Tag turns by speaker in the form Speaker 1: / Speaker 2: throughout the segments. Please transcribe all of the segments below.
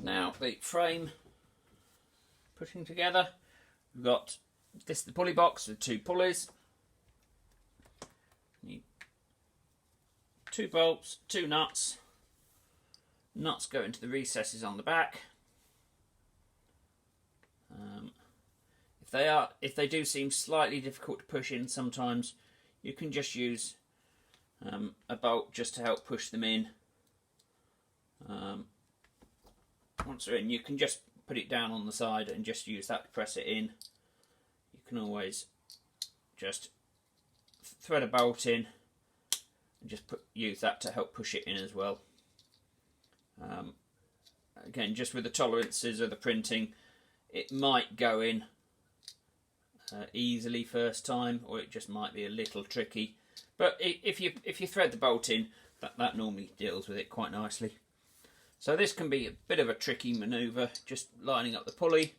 Speaker 1: Now the frame putting together, we've got this, the pulley box with 2 pulleys, need 2 bolts, 2 nuts. Nuts go into the recesses on the back. If they do seem slightly difficult to push in sometimes, you can just use a bolt just to help push them in. Once they're in, you can just put it down on the side and just use that to press it in. You can always just thread a bolt in and just use that to help push it in as well. Again, just with the tolerances of the printing, it might go in easily first time, or it just might be a little tricky. But if you thread the bolt in, that normally deals with it quite nicely. So this can be a bit of a tricky manoeuvre, just lining up the pulley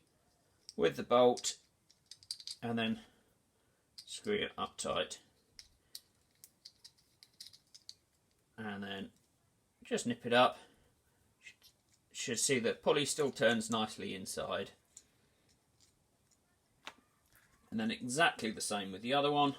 Speaker 1: with the bolt and then screw it up tight. And then just nip it up. Should see the pulley still turns nicely inside. And then exactly the same with the other one.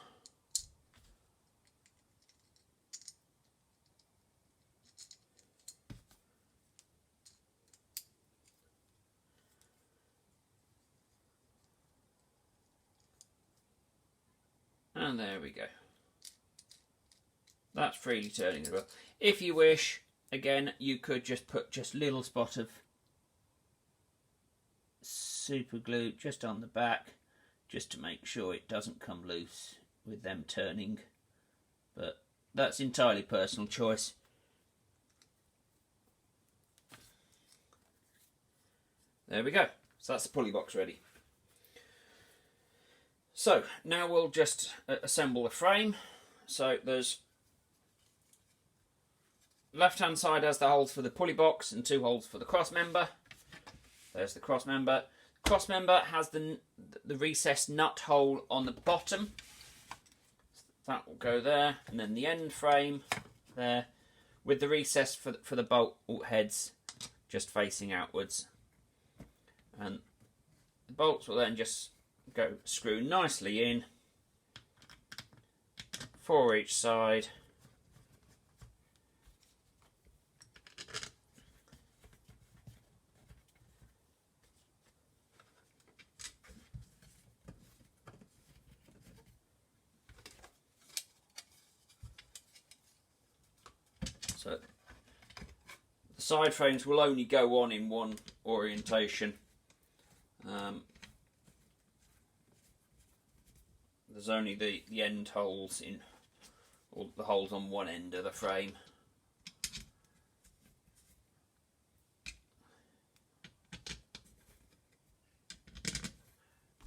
Speaker 1: And there we go. That's freely turning as well. If you wish, again, you could just put just a little spot of super glue just on the back, just to make sure it doesn't come loose with them turning. But that's entirely personal choice. There we go. So that's the pulley box ready. So now we'll just assemble the frame. So there's left hand side has the holes for the pulley box and 2 holes for the cross member. There's the cross member. Cross member has the recessed nut hole on the bottom. That will go there, and then the end frame there with the recess for the bolt heads just facing outwards. And the bolts will then just go screw nicely in, 4 each side. So the side frames will only go on in one orientation. There's only the end holes in, or the holes on one end of the frame.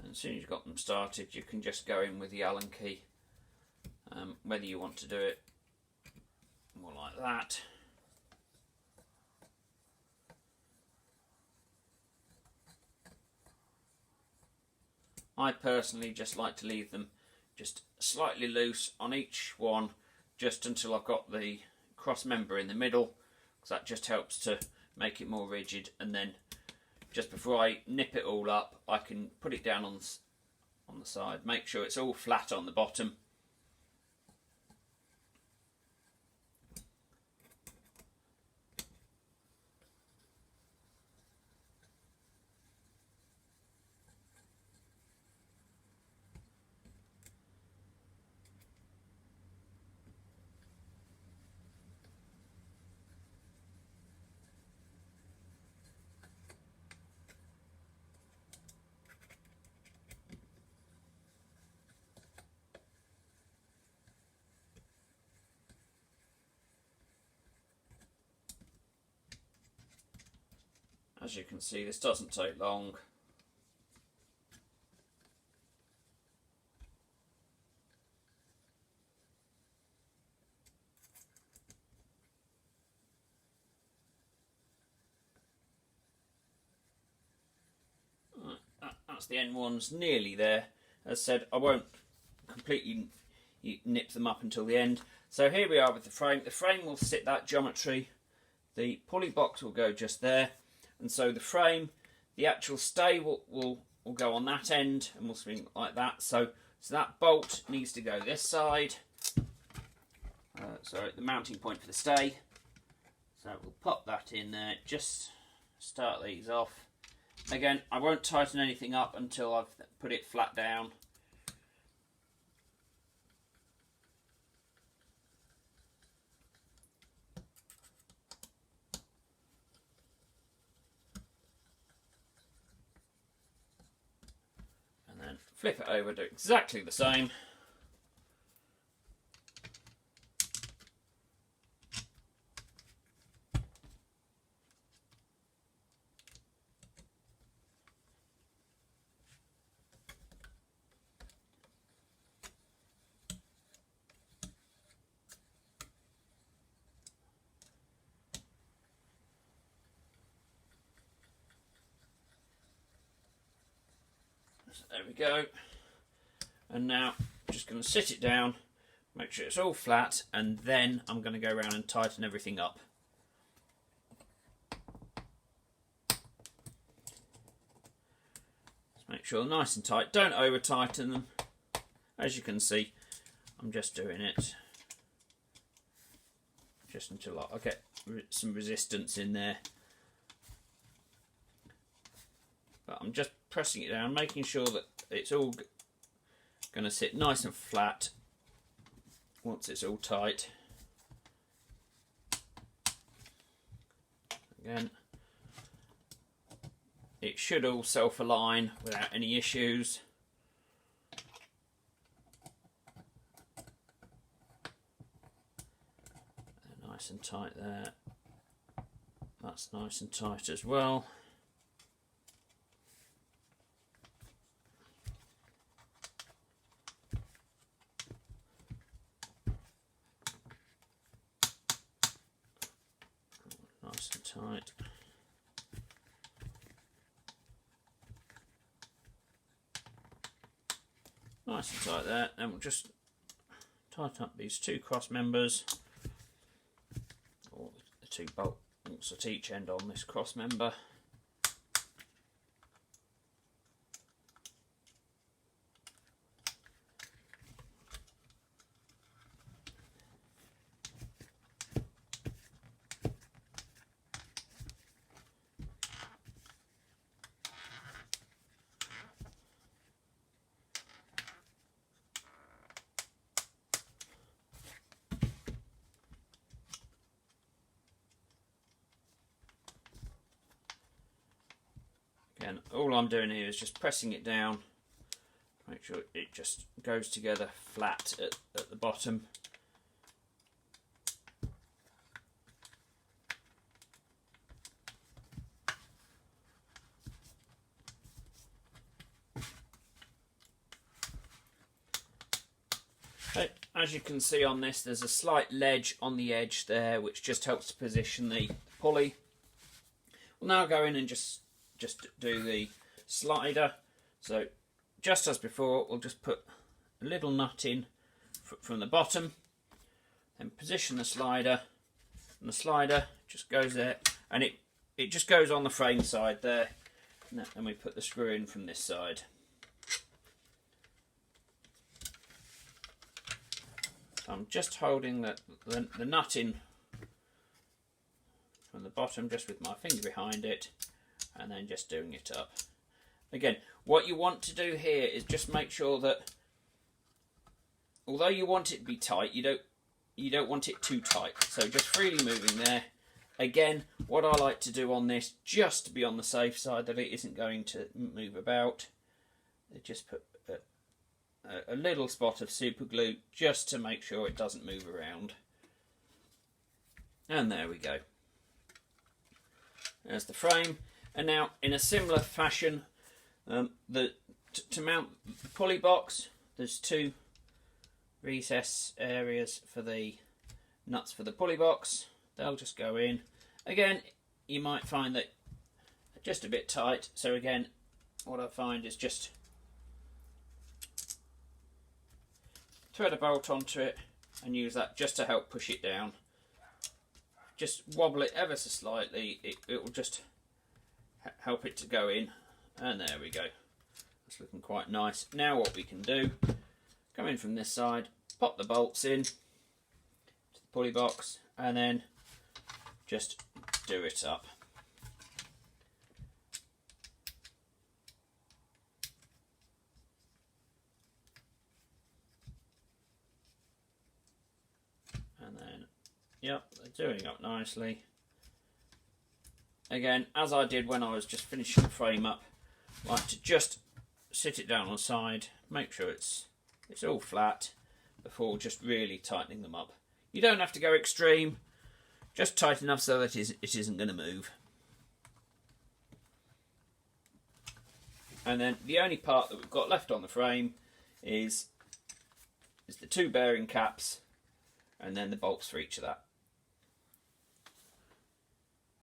Speaker 1: And as soon as you've got them started, you can just go in with the Allen key, whether you want to do it more like that. I personally just like to leave them just slightly loose on each one, just until I've got the cross member in the middle, because that just helps to make it more rigid. And then just before I nip it all up, I can put it down on the side, make sure it's all flat on the bottom. As you can see, this doesn't take long. That's the end ones nearly there. As said, I won't completely nip them up until the end. So here we are with the frame. The frame will sit that geometry. The pulley box will go just there. and so the frame, the actual stay will go on that end and will swing like that. So that bolt needs to go this side. Sorry, the mounting point for the stay. So we'll pop that in there, just start these off. Again, I won't tighten anything up until I've put it flat down. And then flip it over, do exactly the same. There we go. And now I'm just going to sit it down, make sure it's all flat, and then I'm going to go around and tighten everything up. Just make sure they're nice and tight. Don't over tighten them. As you can see, I'm just doing it just until I get some resistance in there. But I'm just pressing it down, making sure that it's all going to sit nice and flat once it's all tight. Again, it should all self-align without any issues. Nice and tight there. That's nice and tight as well. Nice and tight. Nice and tight there. Then we'll just tighten up these two cross members, or the two bolts at each end on this cross member. Again, all I'm doing here is just pressing it down, make sure it just goes together flat at the bottom. Okay, as you can see on this, there's a slight ledge on the edge there which just helps to position the pulley. We'll now go in and just do the slider. So just as before, we'll just put a little nut in from the bottom, then position the slider, and the slider just goes there, and it just goes on the frame side there, and we put the screw in from this side. So I'm just holding the nut in from the bottom just with my finger behind it, and then just doing it up. Again, what you want to do here is just make sure that, although you want it to be tight, you don't want it too tight. So just freely moving there. Again, what I like to do on this, just to be on the safe side that it isn't going to move about, I just put a little spot of super glue just to make sure it doesn't move around. And there we go. There's the frame. And now, in a similar fashion, to mount the pulley box, there's two recess areas for the nuts for the pulley box. They'll just go in. Again, you might find that just a bit tight. So again, what I find is just thread a bolt onto it and use that just to help push it down. Just wobble it ever so slightly. It will just help it to go in, and there we go. It's looking quite nice. Now what we can do, come in from this side, pop the bolts in to the pulley box, and then just do it up. And then, yep, they're doing up nicely. Again, as I did when I was just finishing the frame up, I like to just sit it down on the side, make sure it's all flat before just really tightening them up. You don't have to go extreme, just tight enough so that it isn't going to move. And then the only part that we've got left on the frame is the two bearing caps, and then the bolts for each of that.